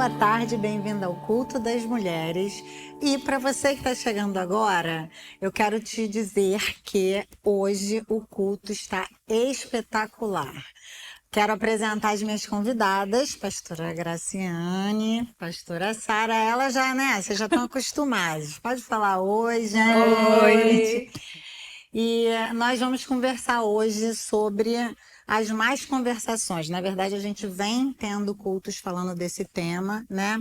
boa tarde, bem-vinda ao Culto das Mulheres. E para você que está chegando agora, eu quero te dizer que hoje o culto está espetacular. Quero apresentar as minhas convidadas, pastora Graciane, pastora Sara. Ela já, né? Vocês já estão acostumados. Pode falar oi, gente. Oi. E nós vamos conversar hoje sobre as más conversações. Na verdade, a gente vem tendo cultos falando desse tema, né?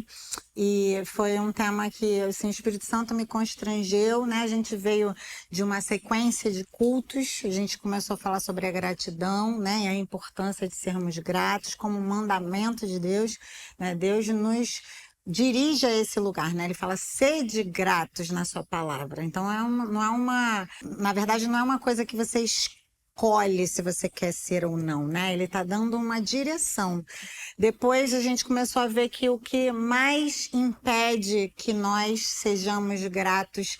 E foi um tema que assim, o Espírito Santo me constrangeu, né? A gente veio de uma sequência de cultos, a gente começou a falar sobre a gratidão, né? E a importância de sermos gratos como mandamento de Deus, né? Deus nos dirige a esse lugar, né? Ele fala, sede gratos na sua palavra. Então, na verdade, não é uma coisa que você escolhe se você quer ser ou não, né? Ele está dando uma direção. Depois a gente começou a ver que o que mais impede que nós sejamos gratos,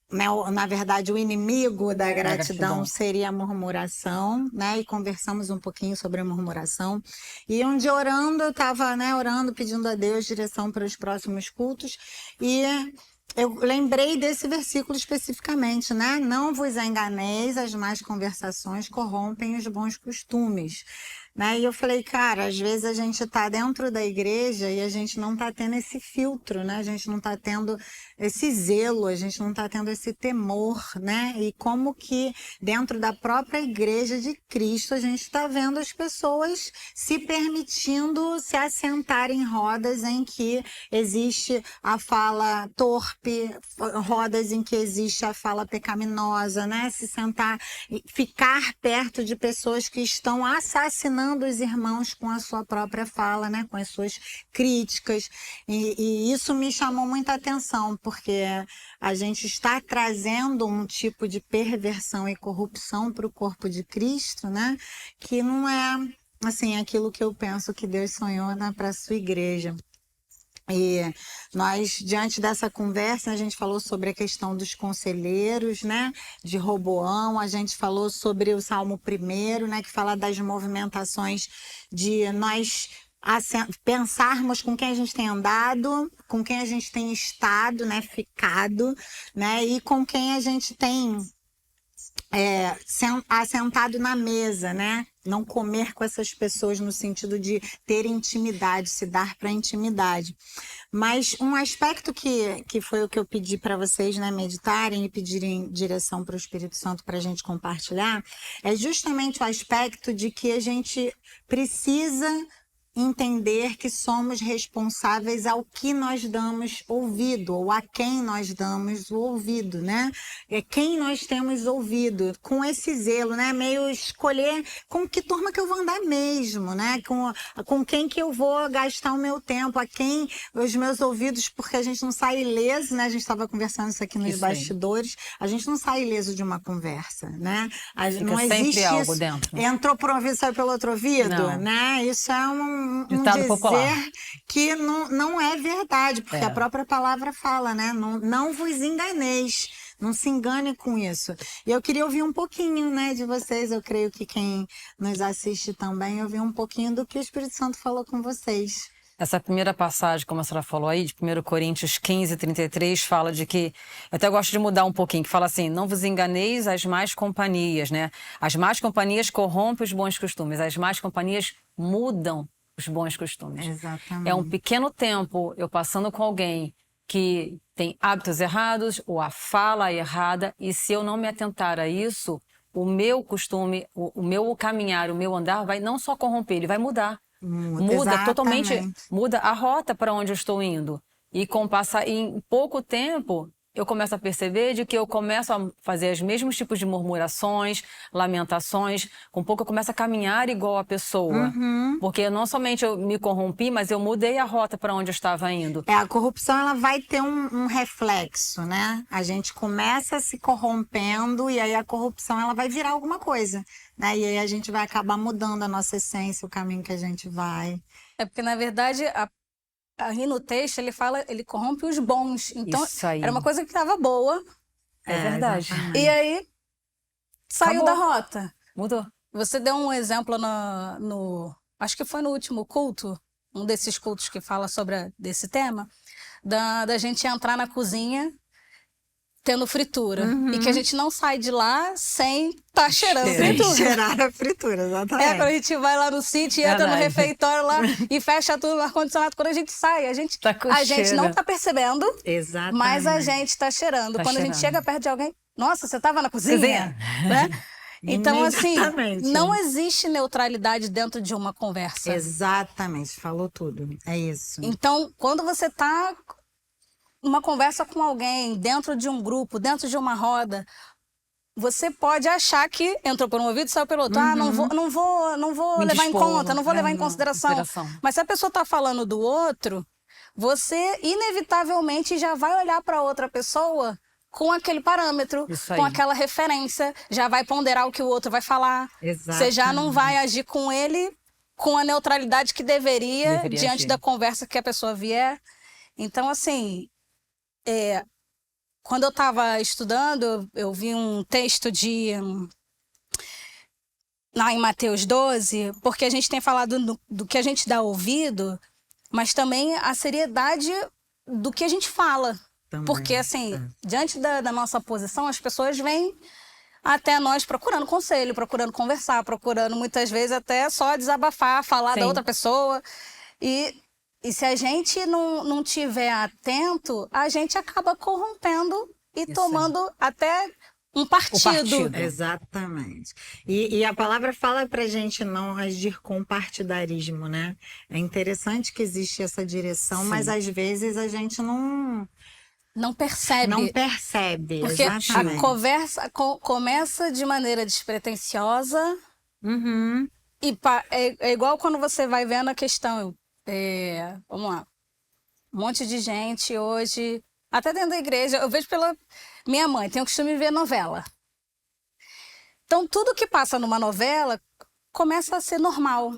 né, na verdade, o inimigo da gratidão seria a murmuração, né? E conversamos um pouquinho sobre a murmuração. E um dia orando, eu estava, né, orando, pedindo a Deus direção para os próximos cultos. E eu lembrei desse versículo especificamente, né? Não vos enganeis, as más conversações corrompem os bons costumes. Né? E eu falei, cara, às vezes a gente está dentro da igreja e a gente não está tendo esse filtro, né? A gente não está tendo esse zelo, a gente não está tendo esse temor, né? E como que dentro da própria igreja de Cristo a gente está vendo as pessoas se permitindo se assentar em rodas em que existe a fala torpe, rodas em que existe a fala pecaminosa, né? Se sentar e ficar perto de pessoas que estão assassinando os irmãos com a sua própria fala, né? Com as suas críticas. E isso me chamou muita atenção, porque a gente está trazendo um tipo de perversão e corrupção para o corpo de Cristo, né? Que não é assim aquilo que eu penso que Deus sonhou, né, para a sua igreja. E nós, diante dessa conversa, a gente falou sobre a questão dos conselheiros, né, de Roboão, a gente falou sobre o Salmo 1º, né, que fala das movimentações de nós pensarmos com quem a gente tem andado, com quem a gente tem estado, né, ficado, né, e com quem a gente tem assentado na mesa, né? Não comer com essas pessoas no sentido de ter intimidade, se dar para intimidade. Mas um aspecto que foi o que eu pedi para vocês, né, meditarem e pedirem direção para o Espírito Santo para a gente compartilhar, é justamente o aspecto de que a gente precisa entender que somos responsáveis ao que nós damos ouvido, ou a quem nós damos o ouvido, né? É quem nós temos ouvido, com esse zelo, né? Meio escolher com que turma que eu vou andar mesmo, né? Com quem que eu vou gastar o meu tempo, a quem os meus ouvidos, porque a gente não sai ileso, né? A gente estava conversando isso aqui nos bastidores, a gente não sai ileso de uma conversa, né? Não existe algo isso. dentro. Entrou por um ouvido, saiu pelo outro ouvido, Não. né? Isso é um Ditado dizer popular. que não é verdade, porque a própria palavra fala, né? Não vos enganeis, não se engane com isso. E eu queria ouvir um pouquinho, né, de vocês, eu creio que quem nos assiste também ouviu um pouquinho do que o Espírito Santo falou com vocês. Essa primeira passagem, como a senhora falou aí, de 1 Coríntios 15:33, fala de que, eu até gosto de mudar um pouquinho, que fala assim, não vos enganeis as más companhias, né? As más companhias corrompem os bons costumes, as más companhias mudam os bons costumes. Exatamente. É um pequeno tempo eu passando com alguém que tem hábitos errados ou a fala errada, e se eu não me atentar a isso, o meu costume, o meu caminhar, o meu andar vai não só corromper, ele vai mudar. Muda totalmente, muda a rota para onde eu estou indo. E em pouco tempo, eu começo a perceber de que eu começo a fazer os mesmos tipos de murmurações, lamentações. Com pouco eu começo a caminhar igual a pessoa. Porque não somente eu me corrompi, mas eu mudei a rota para onde eu estava indo. A corrupção ela vai ter um reflexo, né? A gente começa se corrompendo e aí a corrupção ela vai virar alguma coisa, né? E aí a gente vai acabar mudando a nossa essência, o caminho que a gente vai. É porque, na verdade, aí no texto ele fala, ele corrompe os bons. Então, Isso aí. era uma coisa que estava boa. É verdade. Exatamente. E aí, saiu da rota. Mudou. Você deu um exemplo acho que foi no último culto, um desses cultos que fala sobre desse tema, da gente entrar na cozinha tendo fritura. E que a gente não sai de lá sem estar cheirando fritura. Cheirar a fritura, exatamente. Quando a gente vai lá no sítio e entra no refeitório lá e fecha tudo no ar-condicionado, quando a gente sai, a gente não tá percebendo, exatamente, mas a gente tá cheirando. Quando a gente chega perto de alguém, nossa, você tava na cozinha? Né? Então, assim, não existe neutralidade dentro de uma conversa. Exatamente, falou tudo. É isso. Então, quando você tá numa conversa com alguém, dentro de um grupo, dentro de uma roda, você pode achar que entrou por um ouvido e saiu pelo outro. Não vou levar em conta, não vou levar em consideração. Mas se a pessoa está falando do outro, você inevitavelmente já vai olhar para outra pessoa com aquele parâmetro, com aquela referência, já vai ponderar o que o outro vai falar. Exatamente. Você já não vai agir com ele com a neutralidade que deveria diante da conversa que a pessoa vier. Então, assim, quando eu estava estudando, eu vi um texto lá em Mateus 12, porque a gente tem falado do que a gente dá ouvido, mas também a seriedade do que a gente fala. Também, porque, assim, diante da nossa posição, as pessoas vêm até nós procurando conselho, procurando conversar, procurando muitas vezes até só desabafar, falar da outra pessoa. E se a gente não tiver atento, a gente acaba corrompendo e tomando até um partido. Exatamente. E a palavra fala pra gente não agir com partidarismo, né? É interessante que existe essa direção, mas às vezes a gente não percebe. Não percebe, porque exatamente. A conversa começa de maneira despretensiosa. E é igual quando você vai vendo a questão. Vamos lá. Um monte de gente hoje, até dentro da igreja, eu vejo pela minha mãe, tem o costume de ver novela. Então, tudo que passa numa novela começa a ser normal.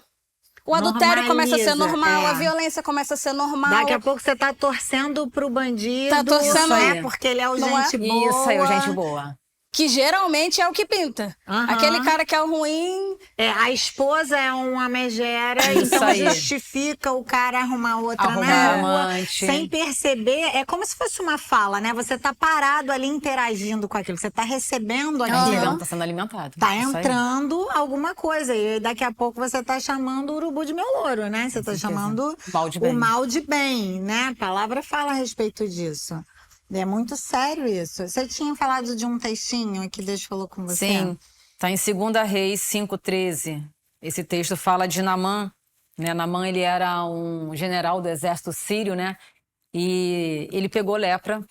O adultério começa a ser normal, a violência começa a ser normal. Daqui a pouco você tá torcendo pro bandido. Tá torcendo, porque ele é o gente boa. Isso aí, o gente boa. Que geralmente é o que pinta. Aquele cara que é o ruim. A esposa é uma megera, então justifica o cara arrumar outra na rua. Sem perceber, é como se fosse uma fala, né? Você tá parado ali interagindo com aquilo, você tá recebendo aquilo. Tá sendo alimentado. Tá entrando alguma coisa. E daqui a pouco você tá chamando o urubu de meu louro, né? Você tá chamando o mal de bem, né? A palavra fala a respeito disso. É muito sério isso. Você tinha falado de um textinho que Deus falou com você? Sim, está em 2 Reis 5:13. Esse texto fala de Naamã, né? Naamã, ele era um general do exército sírio, né? E ele pegou lepra.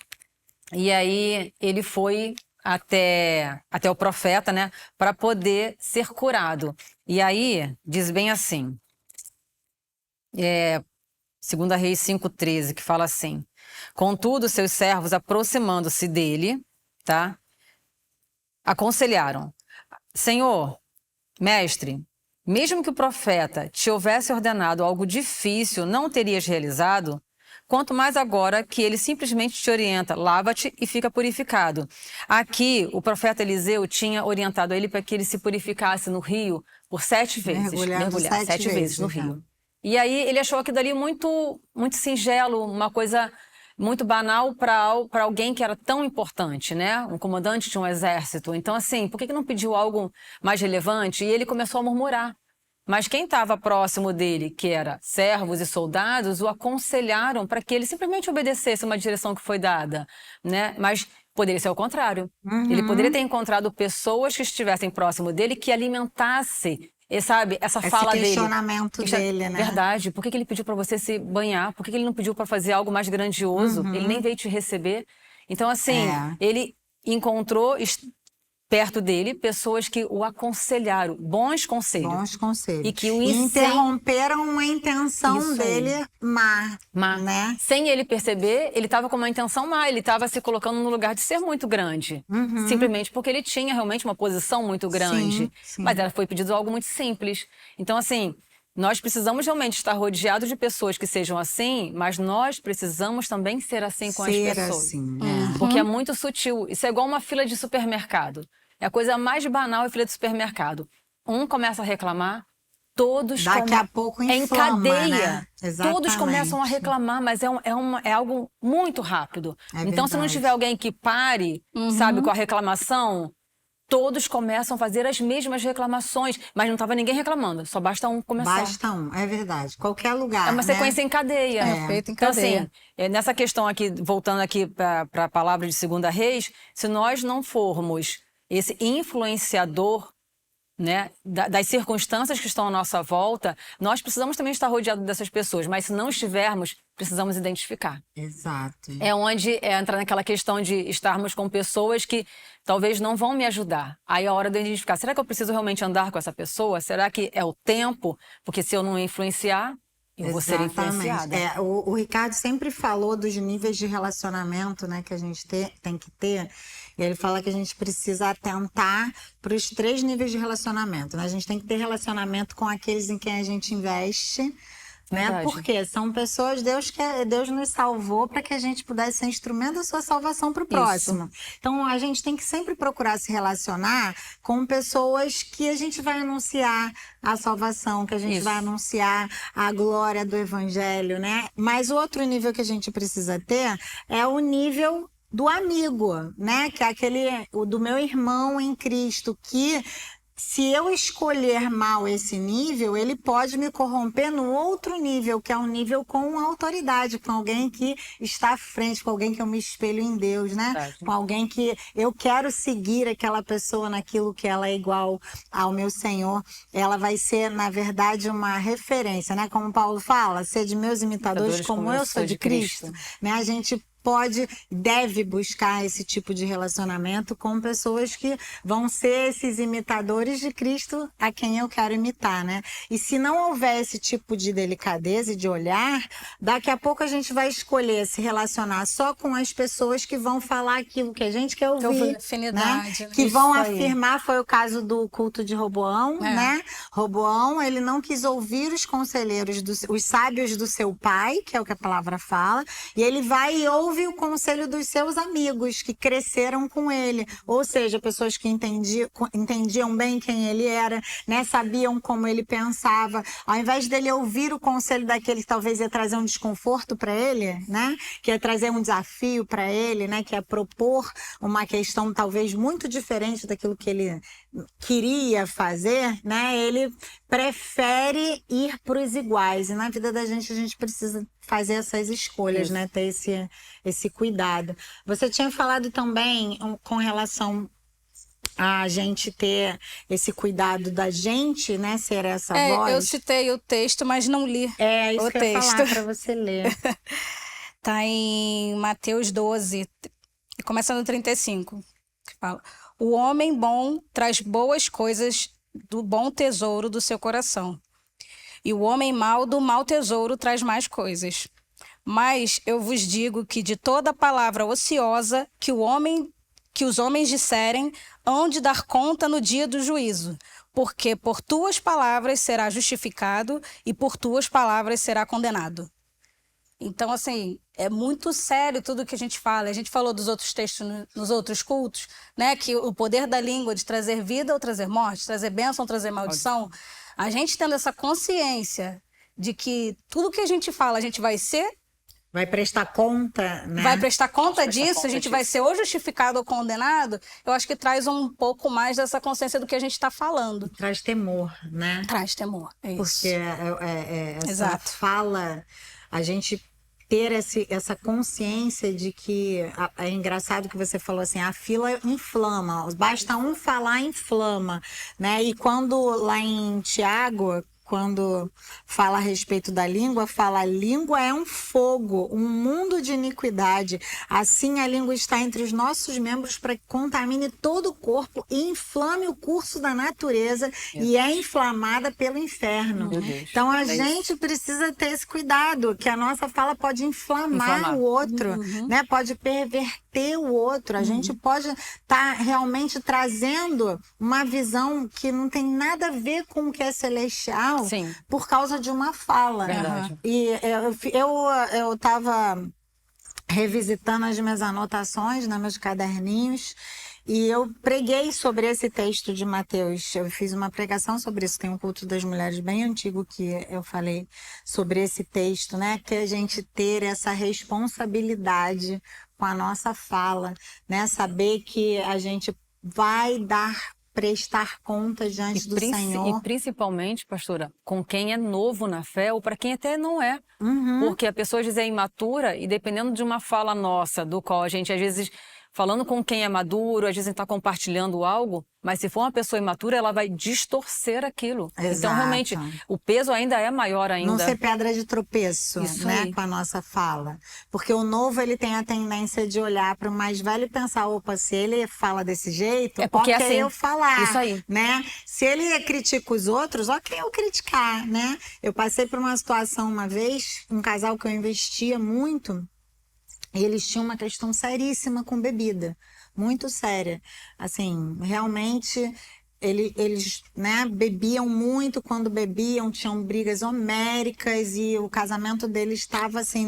E aí ele foi até o profeta, né? Para poder ser curado. E aí diz bem assim, 2 Reis 5:13, que fala assim: contudo, seus servos, aproximando-se dele, tá? Aconselharam: Senhor, mestre, mesmo que o profeta te houvesse ordenado algo difícil, não terias realizado? Quanto mais agora que ele simplesmente te orienta: lava-te e fica purificado. Aqui, o profeta Eliseu tinha orientado ele para que ele se purificasse no rio por 7 vezes. Mergulhar 7 vezes no rio. E aí ele achou aquilo ali muito, muito singelo, uma coisa muito banal para alguém que era tão importante, né? Um comandante de um exército. Então, assim, por que não pediu algo mais relevante? E ele começou a murmurar. Mas quem estava próximo dele, que era servos e soldados, o aconselharam para que ele simplesmente obedecesse uma direção que foi dada, né? Mas poderia ser o contrário. Ele poderia ter encontrado pessoas que estivessem próximo dele que alimentasse, sabe, essa fala dele. Esse questionamento dele, né? Verdade. Por que ele pediu para você se banhar? Por que ele não pediu para fazer algo mais grandioso? Ele nem veio te receber. Então, assim, ele encontrou perto dele pessoas que o aconselharam, bons conselhos. Bons conselhos. E que o interromperam a intenção dele má, né? Sem ele perceber, ele estava com uma intenção má, ele estava se colocando no lugar de ser muito grande. Simplesmente porque ele tinha realmente uma posição muito grande. Sim. Mas foi pedido algo muito simples. Então, assim, nós precisamos realmente estar rodeados de pessoas que sejam assim, mas nós precisamos também ser assim com as pessoas. Assim, Porque é muito sutil. Isso é igual uma fila de supermercado. É a coisa mais banal, é fila de supermercado. Um começa a reclamar, todos Daqui a pouco em inflama, cadeia. né? Todos começam a Exatamente. reclamar, mas é algo muito rápido. É Então, se não verdade. tiver alguém que pare, sabe, com a reclamação, todos começam a fazer as mesmas reclamações, mas não estava ninguém reclamando, só basta um começar. Basta um, é verdade. Qualquer lugar, É uma né? sequência em cadeia. É feito em Então, cadeia. assim, nessa questão aqui, voltando aqui para a palavra de 2 Reis, se nós não formos esse influenciador, né, das circunstâncias que estão à nossa volta, nós precisamos também estar rodeados dessas pessoas, mas se não estivermos, precisamos identificar. Exato. É onde entra naquela questão de estarmos com pessoas que talvez não vão me ajudar. Aí é a hora de identificar, será que eu preciso realmente andar com essa pessoa? Será que é o tempo? Porque se eu não influenciar, eu vou ser influenciada. O Ricardo sempre falou dos níveis de relacionamento, né, que a gente tem que ter. E ele fala que a gente precisa atentar para os 3 níveis de relacionamento, né? A gente tem que ter relacionamento com aqueles em quem a gente investe, né? Verdade. Porque são pessoas, Deus nos salvou para que a gente pudesse ser instrumento da sua salvação para o próximo. Então a gente tem que sempre procurar se relacionar com pessoas que a gente vai anunciar a salvação, que a gente vai anunciar a glória do evangelho, né? Mas o outro nível que a gente precisa ter é o nível do amigo, né? Que é o do meu irmão em Cristo, que se eu escolher mal esse nível, ele pode me corromper no outro nível, que é um nível com autoridade, com alguém que está à frente, com alguém que eu me espelho em Deus, né? Verdade. Com alguém que eu quero seguir aquela pessoa naquilo que ela é igual ao meu Senhor. Ela vai ser, na verdade, uma referência, né? Como Paulo fala, sede meus imitadores como eu sou de Cristo. Né? A gente deve buscar esse tipo de relacionamento com pessoas que vão ser esses imitadores de Cristo a quem eu quero imitar, né? E se não houver esse tipo de delicadeza e de olhar, daqui a pouco a gente vai escolher se relacionar só com as pessoas que vão falar aquilo que a gente quer ouvir, afinidade, né? Que isso vão aí. afirmar, foi o caso do culto de Roboão, né? Roboão, ele não quis ouvir os conselheiros, os sábios do seu pai, que é o que a palavra fala, e ele vai e ouve o conselho dos seus amigos que cresceram com ele, ou seja, pessoas que entendiam bem quem ele era, né? Sabiam como ele pensava. Ao invés dele ouvir o conselho daquele que talvez ia trazer um desconforto para ele, né? Que ia trazer um desafio para ele, né? Que ia propor uma questão talvez muito diferente daquilo que ele queria fazer, né? Ele prefere ir para os iguais. E na vida da gente, a gente precisa fazer essas escolhas, né? Ter esse cuidado. Você tinha falado também com relação a gente ter esse cuidado da gente, né? Ser essa voz. Eu citei o texto, mas não li É isso o que eu ia texto. falar para você ler. Tá em Mateus 12, começa no 35. Que fala: o homem bom traz boas coisas do bom tesouro do seu coração. E o homem mau do mau tesouro traz mais coisas. Mas eu vos digo que de toda palavra ociosa que os homens disserem, hão de dar conta no dia do juízo. Porque por tuas palavras será justificado e por tuas palavras será condenado. Então, assim, é muito sério tudo que a gente fala. A gente falou dos outros textos nos outros cultos, né? Que o poder da língua de trazer vida ou trazer morte, trazer bênção ou trazer maldição. A gente tendo essa consciência de que tudo que a gente fala, a gente vai ser... Vai prestar conta, né? Vai prestar conta disso, a gente vai ser ou justificado ou condenado. Eu acho que traz um pouco mais dessa consciência do que a gente está falando. Traz temor, né? Traz temor, é isso. Porque essa Exato. fala, a gente ter essa consciência de que é engraçado que você falou assim, a fila inflama, basta um falar, inflama, né? E quando lá em Tiago, quando fala a respeito da língua, fala: a língua é um fogo, um mundo de iniquidade. Assim a língua está entre os nossos membros para que contamine todo o corpo e inflame o curso da natureza e é inflamada pelo inferno. Então a gente precisa ter esse cuidado, que a nossa fala pode inflamar o outro, né? Pode perverter o outro. A gente pode estar realmente trazendo uma visão que não tem nada a ver com o que é celestial. Sim. Por causa de uma fala. Verdade. E eu estava revisitando as minhas anotações, né, meus caderninhos, E eu preguei sobre esse texto de Mateus. Eu fiz uma pregação sobre isso. Tem um culto das mulheres bem antigo que eu falei sobre esse texto, né? Que a gente ter essa responsabilidade com a nossa fala, né? Saber que a gente vai prestar conta diante do Senhor. E principalmente, pastora, com quem é novo na fé ou para quem até não é. Uhum. Porque a pessoa às vezes é imatura e dependendo de uma fala nossa, do qual a gente às vezes, falando com quem é maduro, às vezes está compartilhando algo, mas se for uma pessoa imatura, ela vai distorcer aquilo. Exato. Então, realmente, o peso ainda é maior ainda. Não ser pedra de tropeço, Isso né, aí. com a nossa fala. Porque o novo, ele tem a tendência de olhar para o mais velho e pensar, opa, se ele fala desse jeito, É porque ok, assim, eu falar. isso aí. Né? Se ele critica os outros, ok, eu criticar, né? Eu passei por uma situação uma vez, um casal que eu investia muito, e eles tinham uma questão seríssima com bebida, muito séria. Assim, realmente, eles né, bebiam muito, quando bebiam tinham brigas homéricas e o casamento deles estava assim,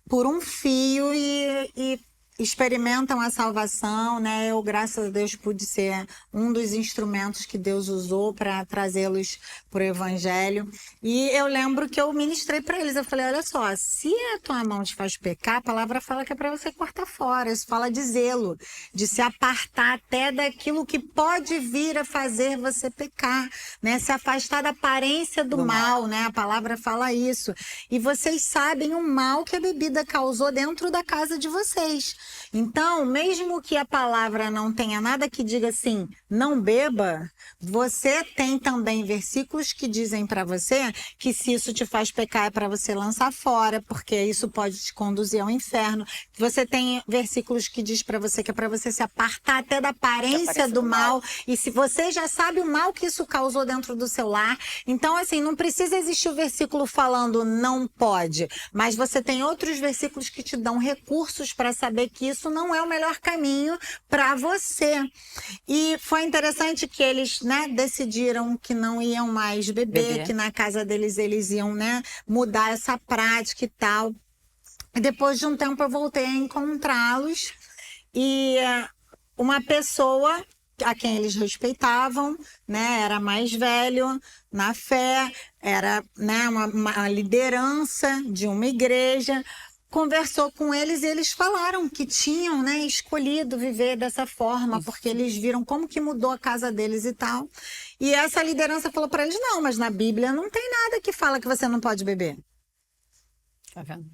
por um fio e experimentam a salvação, né? Eu, graças a Deus, pude ser um dos instrumentos que Deus usou para trazê-los para o Evangelho. E eu lembro que eu ministrei para eles. Eu falei, olha só, se a tua mão te faz pecar, a palavra fala que é para você cortar fora. Isso fala de zelo, de se apartar até daquilo que pode vir a fazer você pecar, né? Se afastar da aparência do mal, né? A palavra fala isso. E vocês sabem o mal que a bebida causou dentro da casa de vocês. Então, mesmo que a palavra não tenha nada que diga assim, não beba, você tem também versículos que dizem para você que se isso te faz pecar é para você lançar fora, porque isso pode te conduzir ao inferno. Você tem versículos que diz para você que é para você se apartar até da aparência do mal. E se você já sabe o mal que isso causou dentro do seu lar, então assim, não precisa existir o versículo falando não pode, mas você tem outros versículos que te dão recursos para saber que isso não é o melhor caminho para você. E foi interessante que eles, né, decidiram que não iam mais beber, que na casa deles eles iam, né, mudar essa prática e tal. E depois de um tempo eu voltei a encontrá-los e uma pessoa a quem eles respeitavam, né, era mais velho na fé, era, né, uma liderança de uma igreja, conversou com eles e eles falaram que tinham, né, escolhido viver dessa forma, porque eles viram como que mudou a casa deles e tal. E essa liderança falou para eles, não, mas na Bíblia não tem nada que fala que você não pode beber. Tá vendo?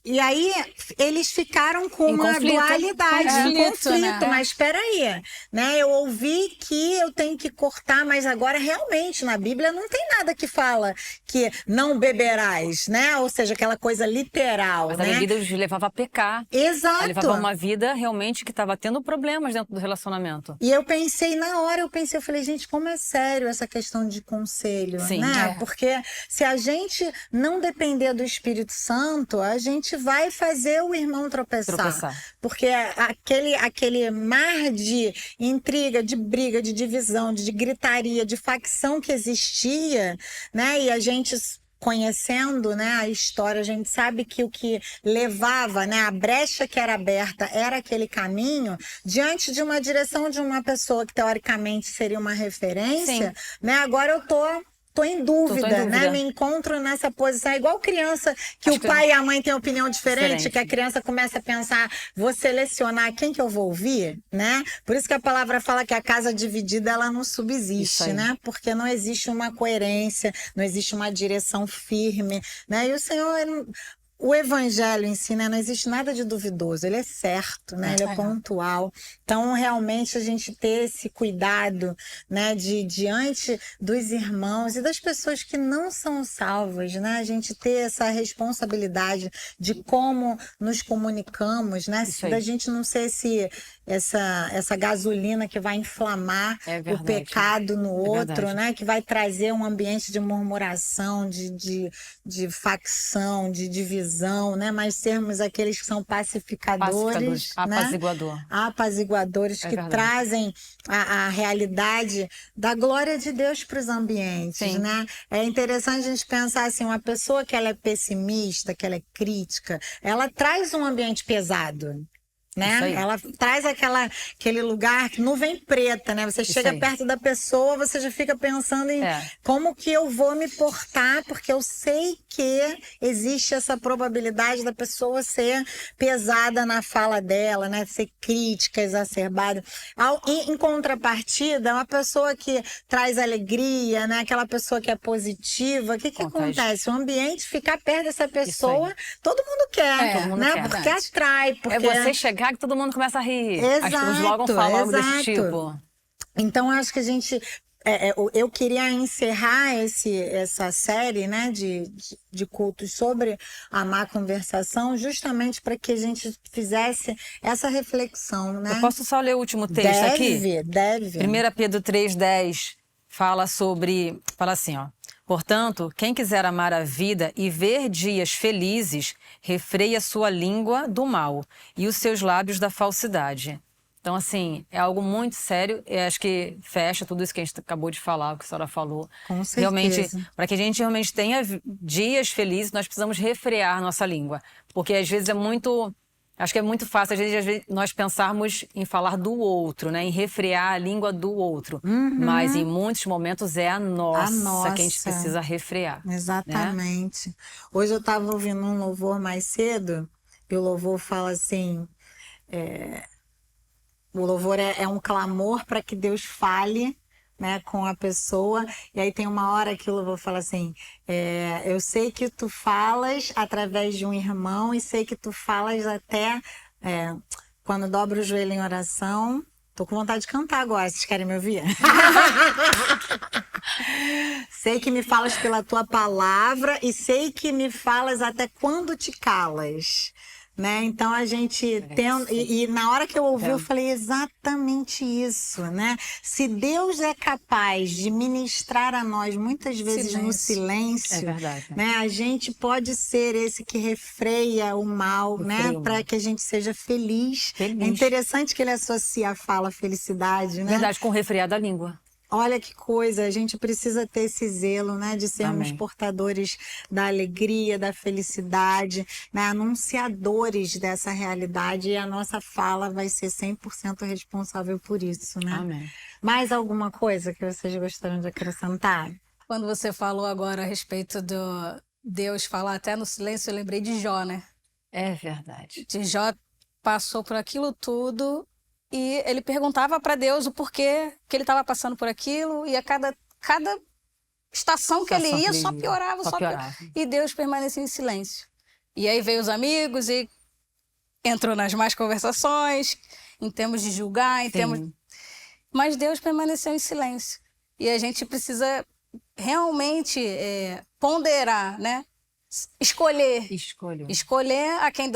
E aí eles ficaram com uma dualidade, um conflito, né? Mas espera aí, né? Eu ouvi que eu tenho que cortar, mas agora realmente na Bíblia não tem nada que fala que não beberás, né? Ou seja, aquela coisa literal, mas né? a bebida os levava a pecar. Exato. Ela levava uma vida realmente que estava tendo problemas dentro do relacionamento. E eu pensei, na hora eu falei, gente, como é sério essa questão de conselho, Sim, né? Porque se a gente não depender do Espírito Santo, a gente vai fazer o irmão tropeçar. Porque aquele mar de intriga, de briga, de divisão, de gritaria, de facção que existia, né? E a gente conhecendo, né, a história, a gente sabe que o que levava, né, a brecha que era aberta era aquele caminho, diante de uma direção de uma pessoa que teoricamente seria uma referência, né? Agora eu tô em dúvida, né? Me encontro nessa posição. É igual criança que o pai e a mãe têm opinião diferente, que a criança começa a pensar, vou selecionar quem que eu vou ouvir, né? Por isso que a palavra fala que a casa dividida, ela não subsiste, né? Porque não existe uma coerência, não existe uma direção firme, né? E o Senhor... O evangelho em si, né, não existe nada de duvidoso, ele é certo, né, ele é pontual. Então, realmente, a gente ter esse cuidado, né, diante dos irmãos e das pessoas que não são salvas, né, a gente ter essa responsabilidade de como nos comunicamos, né, da gente não ser essa gasolina que vai inflamar o pecado no outro, né, que vai trazer um ambiente de murmuração, de facção, de divisão, né? Mas sermos aqueles que são pacificadores, apaziguador. Né? Apaziguadores que trazem a realidade da glória de Deus para os ambientes, né? É interessante a gente pensar assim, uma pessoa que ela é pessimista, que ela é crítica, ela traz um ambiente pesado. né? Isso aí. Ela traz aquele lugar, nuvem preta, né? Você chega aí. perto da pessoa, você já fica pensando em como que eu vou me portar, porque eu sei que existe essa probabilidade da pessoa ser pesada na fala dela, né? Ser crítica, exacerbada. Em contrapartida, uma pessoa que traz alegria, né? Aquela pessoa que é positiva, o que acontece? O ambiente, ficar perto dessa pessoa, todo mundo quer, todo mundo né? quer. Porque atrai, porque... É você chegar que todo mundo começa a rir. As pessoas logo Exato, falam algo desse exato. tipo. Então, acho que a gente... eu queria encerrar essa série, né, de cultos sobre a má conversação, justamente para que a gente fizesse essa reflexão, né? Eu posso só ler o último texto aqui? Deve. 1 Pedro 3,10 fala assim, ó. Portanto, quem quiser amar a vida e ver dias felizes, refreia sua língua do mal e os seus lábios da falsidade. Então, assim, é algo muito sério. Eu acho que fecha tudo isso que a gente acabou de falar, o que a senhora falou. Com certeza. Realmente, para que a gente realmente tenha dias felizes, nós precisamos refrear nossa língua. Porque às vezes acho que é muito fácil, às vezes, nós pensarmos em falar do outro, né? Em refrear a língua do outro. Mas em muitos momentos é a nossa que a gente precisa refrear. Exatamente. Né? Hoje eu estava ouvindo um louvor mais cedo, e o louvor fala assim... O louvor é um clamor para que Deus fale, né, com a pessoa. E aí tem uma hora que o louvor fala assim, eu sei que tu falas através de um irmão e sei que tu falas até quando dobra o joelho em oração. Tô com vontade de cantar agora, vocês querem me ouvir? Sei que me falas pela tua palavra e sei que me falas até quando te calas. Né? Então a gente tem... E na hora que eu ouvi, eu falei exatamente isso, né? Se Deus é capaz de ministrar a nós muitas vezes no silêncio, é verdade, né? A gente pode ser esse que refreia o mal, né? Para que a gente seja feliz. É interessante que ele associa a fala à felicidade, né? Verdade, com refrear da língua. Olha que coisa, a gente precisa ter esse zelo, né, de sermos portadores da alegria, da felicidade, né, anunciadores dessa realidade, e a nossa fala vai ser 100% responsável por isso, né? Amém. Mais alguma coisa que vocês gostariam de acrescentar? Quando você falou agora a respeito do Deus falar até no silêncio, eu lembrei de Jó, né? É verdade. De Jó passou por aquilo tudo e ele perguntava para Deus o porquê que ele estava passando por aquilo, e a cada estação que ele ia só piorava. E Deus permanecia em silêncio. E aí veio os amigos e entrou nas más conversações, em termos de julgar, mas Deus permaneceu em silêncio. E a gente precisa realmente ponderar, né? Escolher a quem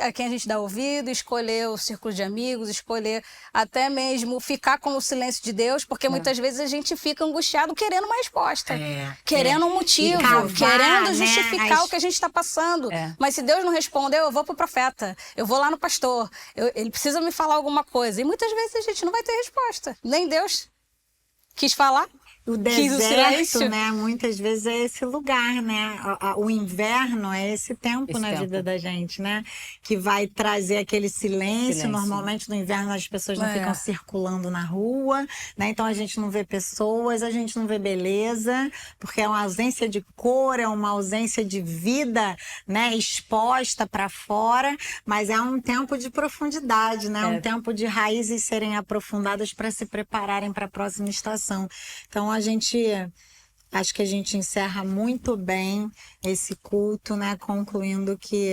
a quem a gente dá ouvido, escolher o círculo de amigos, escolher até mesmo ficar com o silêncio de Deus, porque muitas vezes a gente fica angustiado querendo uma resposta, querendo um motivo, querendo justificar o que a gente está passando. Mas se Deus não respondeu, eu vou pro profeta, eu vou lá no pastor, ele precisa me falar alguma coisa. E muitas vezes a gente não vai ter resposta, nem Deus quis falar. O deserto, né, muitas vezes é esse lugar, né? O inverno é esse tempo na vida da gente, né? Que vai trazer aquele silêncio. Normalmente no inverno as pessoas não ficam circulando na rua, né? Então a gente não vê pessoas, a gente não vê beleza, porque é uma ausência de cor, é uma ausência de vida, né? Exposta para fora, mas é um tempo de profundidade, né? Um tempo de raízes serem aprofundadas para se prepararem para a próxima estação. Então acho que a gente encerra muito bem esse culto, né? Concluindo que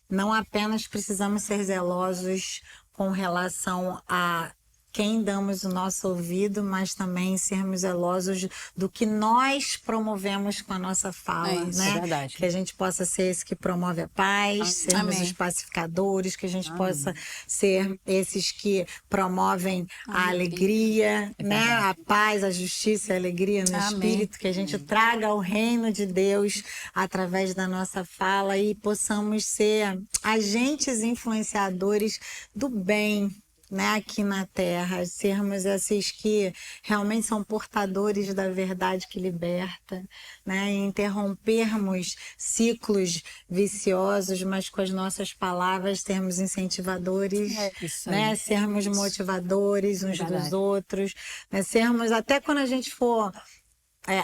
não apenas precisamos ser zelosos com relação a quem damos o nosso ouvido, mas também sermos zelosos do que nós promovemos com a nossa fala, né? É verdade. Que a gente possa ser esse que promove a paz, sermos os pacificadores, que a gente possa ser esses que promovem a alegria, né? A paz, a justiça e a alegria no espírito, que a gente traga o reino de Deus através da nossa fala e possamos ser agentes influenciadores do bem, né, aqui na Terra, sermos esses que realmente são portadores da verdade que liberta, né, e interrompermos ciclos viciosos, mas com as nossas palavras sermos incentivadores, Isso aí. né, sermos motivadores uns dos outros, né, sermos, até quando a gente for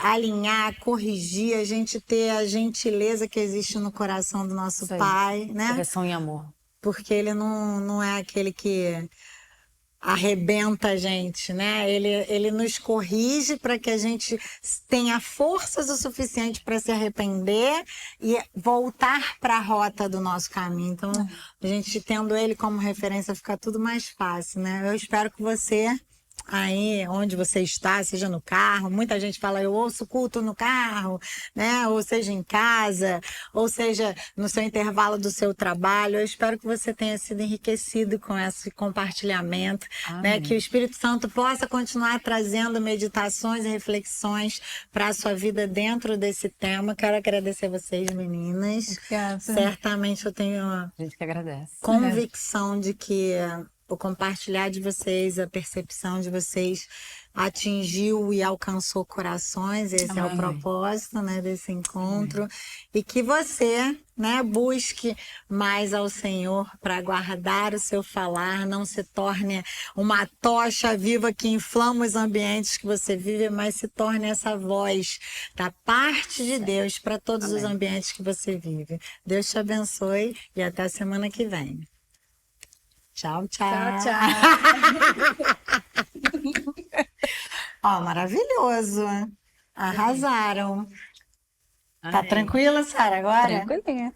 alinhar, corrigir, a gente ter a gentileza que existe no coração do nosso Pai, né? Correção em amor. Porque ele não é aquele que arrebenta a gente, né? Ele nos corrige para que a gente tenha forças o suficiente para se arrepender e voltar para a rota do nosso caminho. Então, a gente tendo ele como referência, fica tudo mais fácil, né? Eu espero que você, aí onde você está, seja no carro, muita gente fala, eu ouço culto no carro, né? Ou seja em casa, ou seja no seu intervalo do seu trabalho. Eu espero que você tenha sido enriquecido com esse compartilhamento, né? Que o Espírito Santo possa continuar trazendo meditações e reflexões para a sua vida dentro desse tema. Quero agradecer vocês, meninas. Obrigada. Certamente eu tenho A gente que agradece. convicção de que o compartilhar de vocês, a percepção de vocês atingiu e alcançou corações. Esse é o propósito, né, desse encontro. E que você, né, busque mais ao Senhor para guardar o seu falar, não se torne uma tocha viva que inflama os ambientes que você vive, mas se torne essa voz da parte de Deus para todos os ambientes que você vive. Deus te abençoe e até a semana que vem. Tchau, tchau. Ó, maravilhoso. Arrasaram. Tá tranquila, Sara, agora? Tranquilinha.